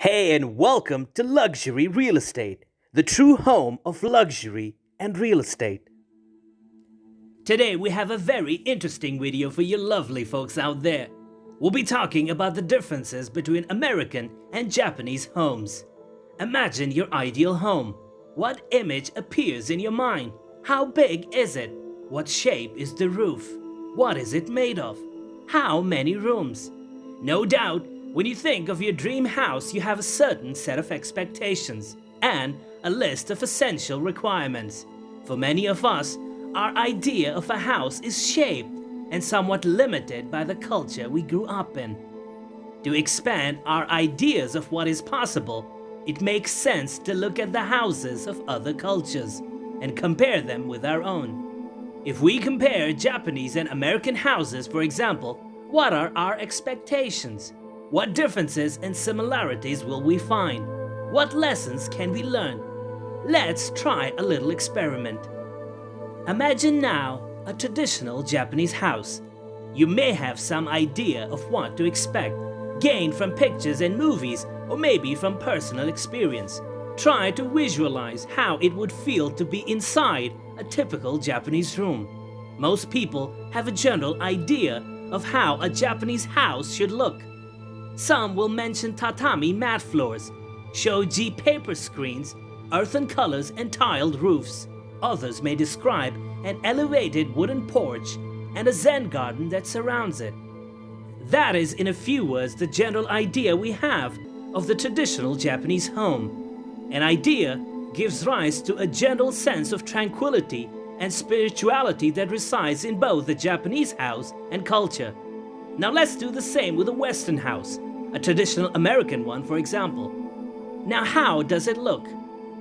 Hey, and welcome to Luxury Real Estate, the true home of luxury and real estate. Today, we have a very interesting video for you lovely folks out there. We'll be talking about the differences between American and Japanese homes. Imagine your ideal home. What image appears in your mind? How big is it? What shape is the roof? What is it made of? How many rooms? No doubt, when you think of your dream house, you have a certain set of expectations and a list of essential requirements. For many of us, our idea of a house is shaped and somewhat limited by the culture we grew up in. To expand our ideas of what is possible, it makes sense to look at the houses of other cultures and compare them with our own. If we compare Japanese and American houses, for example, what are our expectations? What differences and similarities will we find? What lessons can we learn? Let's try a little experiment. Imagine now a traditional Japanese house. You may have some idea of what to expect, gained from pictures and movies, or maybe from personal experience. Try to visualize how it would feel to be inside a typical Japanese room. Most people have a general idea of how a Japanese house should look. Some will mention tatami mat floors, shoji paper screens, earthen colors and tiled roofs. Others may describe an elevated wooden porch and a Zen garden that surrounds it. That is, in a few words, the general idea we have of the traditional Japanese home. An idea gives rise to a general sense of tranquility and spirituality that resides in both the Japanese house and culture. Now let's do the same with a Western house, a traditional American one, for example. Now, how does it look?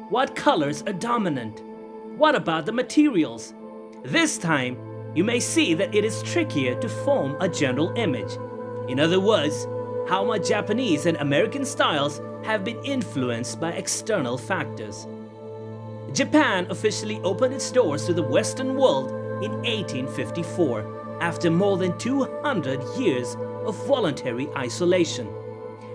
What colors are dominant? What about the materials? This time, you may see that it is trickier to form a general image. In other words, how much Japanese and American styles have been influenced by external factors. Japan officially opened its doors to the Western world in 1854. After more than 200 years of voluntary isolation.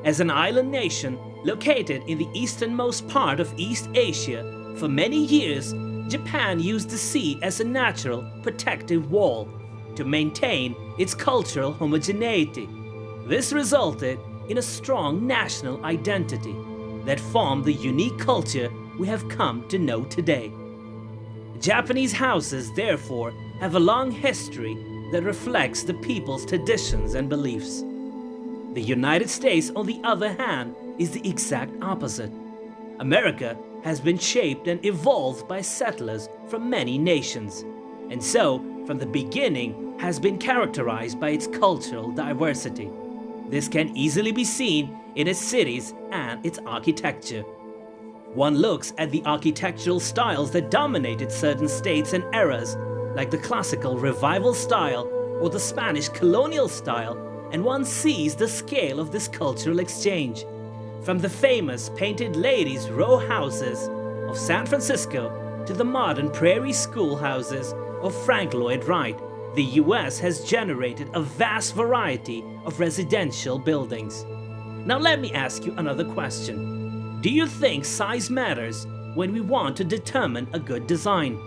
As an island nation located in the easternmost part of East Asia, for many years, Japan used the sea as a natural protective wall to maintain its cultural homogeneity. This resulted in a strong national identity that formed the unique culture we have come to know today. Japanese houses, therefore, have a long history that reflects the people's traditions and beliefs. The United States, on the other hand, is the exact opposite. America has been shaped and evolved by settlers from many nations, and so, from the beginning, has been characterized by its cultural diversity. This can easily be seen in its cities and its architecture. One looks at the architectural styles that dominated certain states and eras, like the classical revival style or the Spanish colonial style, and one sees the scale of this cultural exchange. From the famous painted ladies' row houses of San Francisco to the modern prairie schoolhouses of Frank Lloyd Wright, the US has generated a vast variety of residential buildings. Now let me ask you another question. Do you think size matters when we want to determine a good design?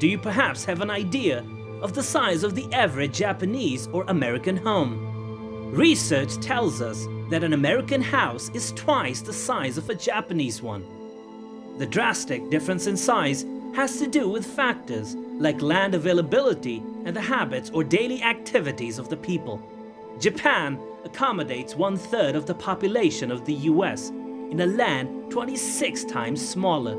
Do you perhaps have an idea of the size of the average Japanese or American home? Research tells us that an American house is twice the size of a Japanese one. The drastic difference in size has to do with factors like land availability and the habits or daily activities of the people. Japan accommodates 1/3 of the population of the US in a land 26 times smaller.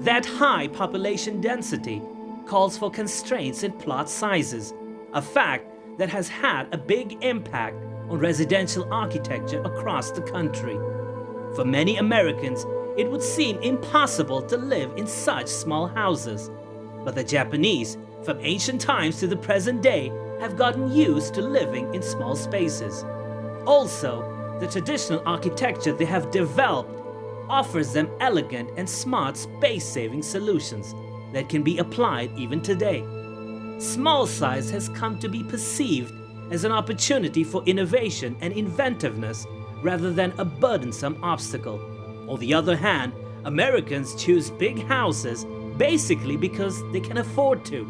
That high population density calls for constraints in plot sizes, a fact that has had a big impact on residential architecture across the country. For many Americans, it would seem impossible to live in such small houses, but the Japanese, from ancient times to the present day, have gotten used to living in small spaces. Also, the traditional architecture they have developed offers them elegant and smart space-saving solutions that can be applied even today. Small size has come to be perceived as an opportunity for innovation and inventiveness rather than a burdensome obstacle. On the other hand, Americans choose big houses basically because they can afford to.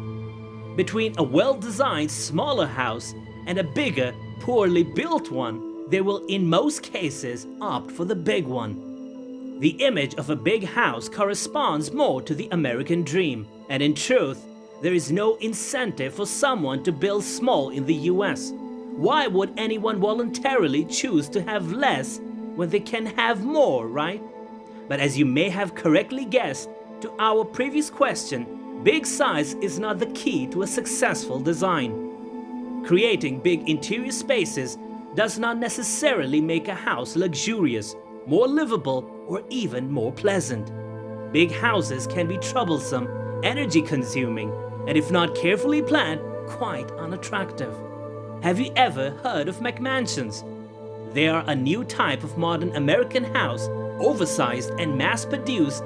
Between a well-designed smaller house and a bigger, poorly built one, they will in most cases opt for the big one. The image of a big house corresponds more to the American dream, and in truth, there is no incentive for someone to build small in the US. Why would anyone voluntarily choose to have less when they can have more, right? But as you may have correctly guessed, to our previous question, big size is not the key to a successful design. Creating big interior spaces does not necessarily make a house luxurious, more livable, or even more pleasant. Big houses can be troublesome, energy-consuming, and if not carefully planned, quite unattractive. Have you ever heard of McMansions? They are a new type of modern American house, oversized and mass-produced,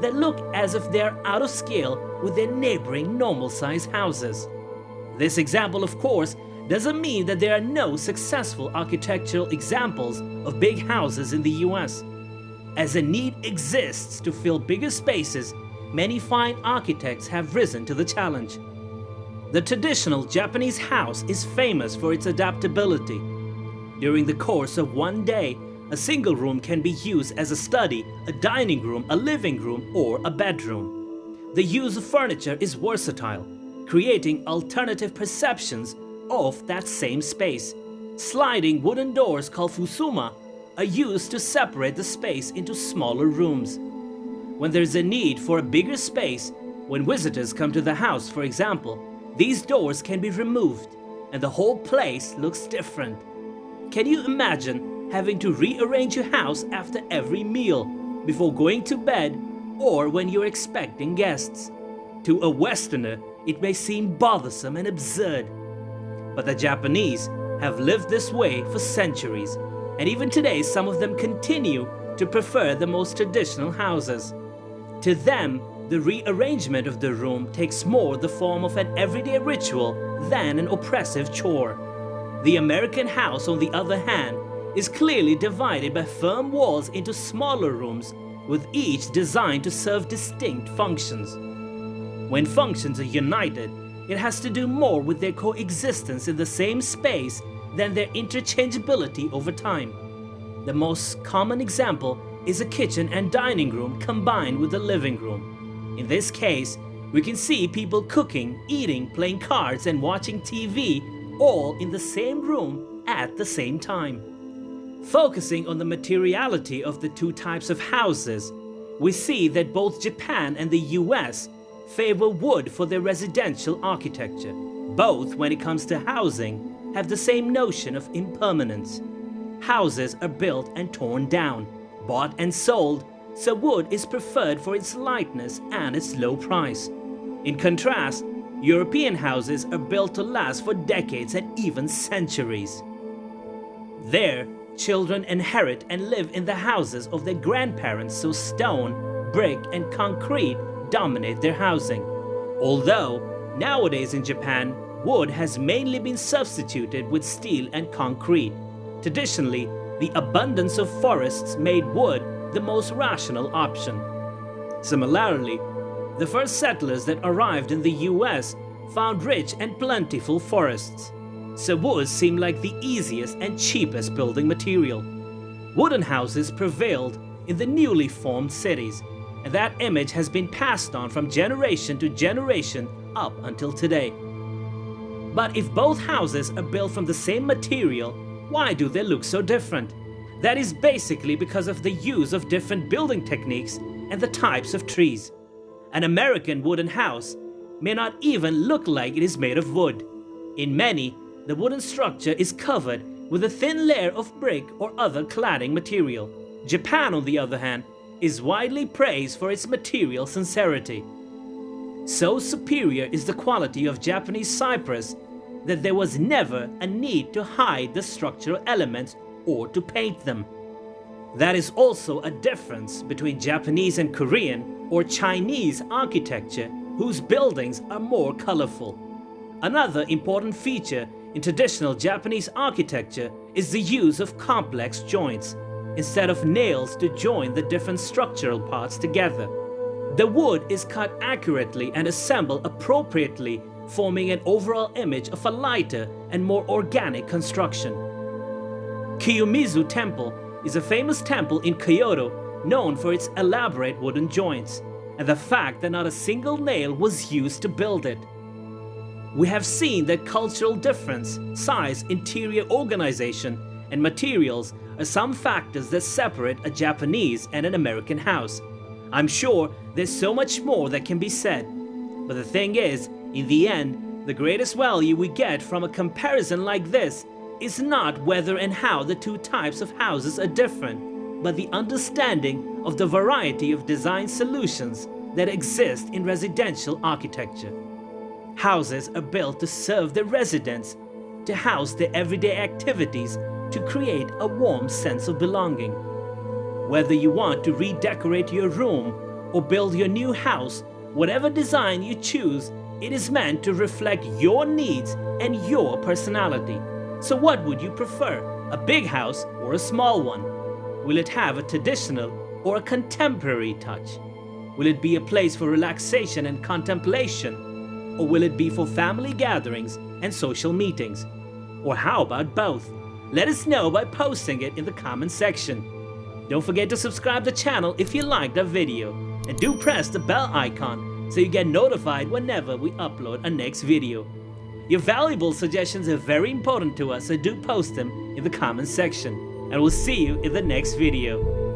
that look as if they are out of scale with their neighboring normal-sized houses. This example, of course, doesn't mean that there are no successful architectural examples of big houses in the US. As a need exists to fill bigger spaces, many fine architects have risen to the challenge. The traditional Japanese house is famous for its adaptability. During the course of one day, a single room can be used as a study, a dining room, a living room, or a bedroom. The use of furniture is versatile, creating alternative perceptions of that same space. Sliding wooden doors called fusuma are used to separate the space into smaller rooms. When there is a need for a bigger space, when visitors come to the house, for example, these doors can be removed and the whole place looks different. Can you imagine having to rearrange your house after every meal, before going to bed, or when you're expecting guests? To a Westerner, it may seem bothersome and absurd. But the Japanese have lived this way for centuries, and even today some of them continue to prefer the most traditional houses. To them, the rearrangement of the room takes more the form of an everyday ritual than an oppressive chore. The American house, on the other hand, is clearly divided by firm walls into smaller rooms, with each designed to serve distinct functions. When functions are united, it has to do more with their coexistence in the same space than their interchangeability over time. The most common example is a kitchen and dining room combined with a living room. In this case, we can see people cooking, eating, playing cards, and watching TV all in the same room at the same time. Focusing on the materiality of the two types of houses, we see that both Japan and the US favor wood for their residential architecture. Both, when it comes to housing, have the same notion of impermanence. Houses are built and torn down, bought and sold, so wood is preferred for its lightness and its low price. In contrast, European houses are built to last for decades and even centuries. There, children inherit and live in the houses of their grandparents, so stone, brick, and concrete dominate their housing. Although, nowadays in Japan, wood has mainly been substituted with steel and concrete. Traditionally, the abundance of forests made wood the most rational option. Similarly, the first settlers that arrived in the US found rich and plentiful forests, so wood seemed like the easiest and cheapest building material. Wooden houses prevailed in the newly formed cities, and that image has been passed on from generation to generation up until today. But if both houses are built from the same material, why do they look so different? That is basically because of the use of different building techniques and the types of trees. An American wooden house may not even look like it is made of wood. In many, the wooden structure is covered with a thin layer of brick or other cladding material. Japan, on the other hand, is widely praised for its material sincerity. So superior is the quality of Japanese cypress that there was never a need to hide the structural elements or to paint them. That is also a difference between Japanese and Korean or Chinese architecture, whose buildings are more colorful. Another important feature in traditional Japanese architecture is the use of complex joints instead of nails to join the different structural parts together. The wood is cut accurately and assembled appropriately, forming an overall image of a lighter and more organic construction. Kiyomizu Temple is a famous temple in Kyoto known for its elaborate wooden joints and the fact that not a single nail was used to build it. We have seen that cultural difference, size, interior organization, and materials are some factors that separate a Japanese and an American house. I'm sure there's so much more that can be said, but the thing is, in the end, the greatest value we get from a comparison like this is not whether and how the two types of houses are different, but the understanding of the variety of design solutions that exist in residential architecture. Houses are built to serve the residents, to house their everyday activities, to create a warm sense of belonging. Whether you want to redecorate your room or build your new house, whatever design you choose, it is meant to reflect your needs and your personality. So what would you prefer, a big house or a small one? Will it have a traditional or a contemporary touch? Will it be a place for relaxation and contemplation? Or will it be for family gatherings and social meetings? Or how about both? Let us know by posting it in the comment section. Don't forget to subscribe to the channel if you liked our video, and do press the bell icon so you get notified whenever we upload our next video. Your valuable suggestions are very important to us, so do post them in the comment section, and we'll see you in the next video.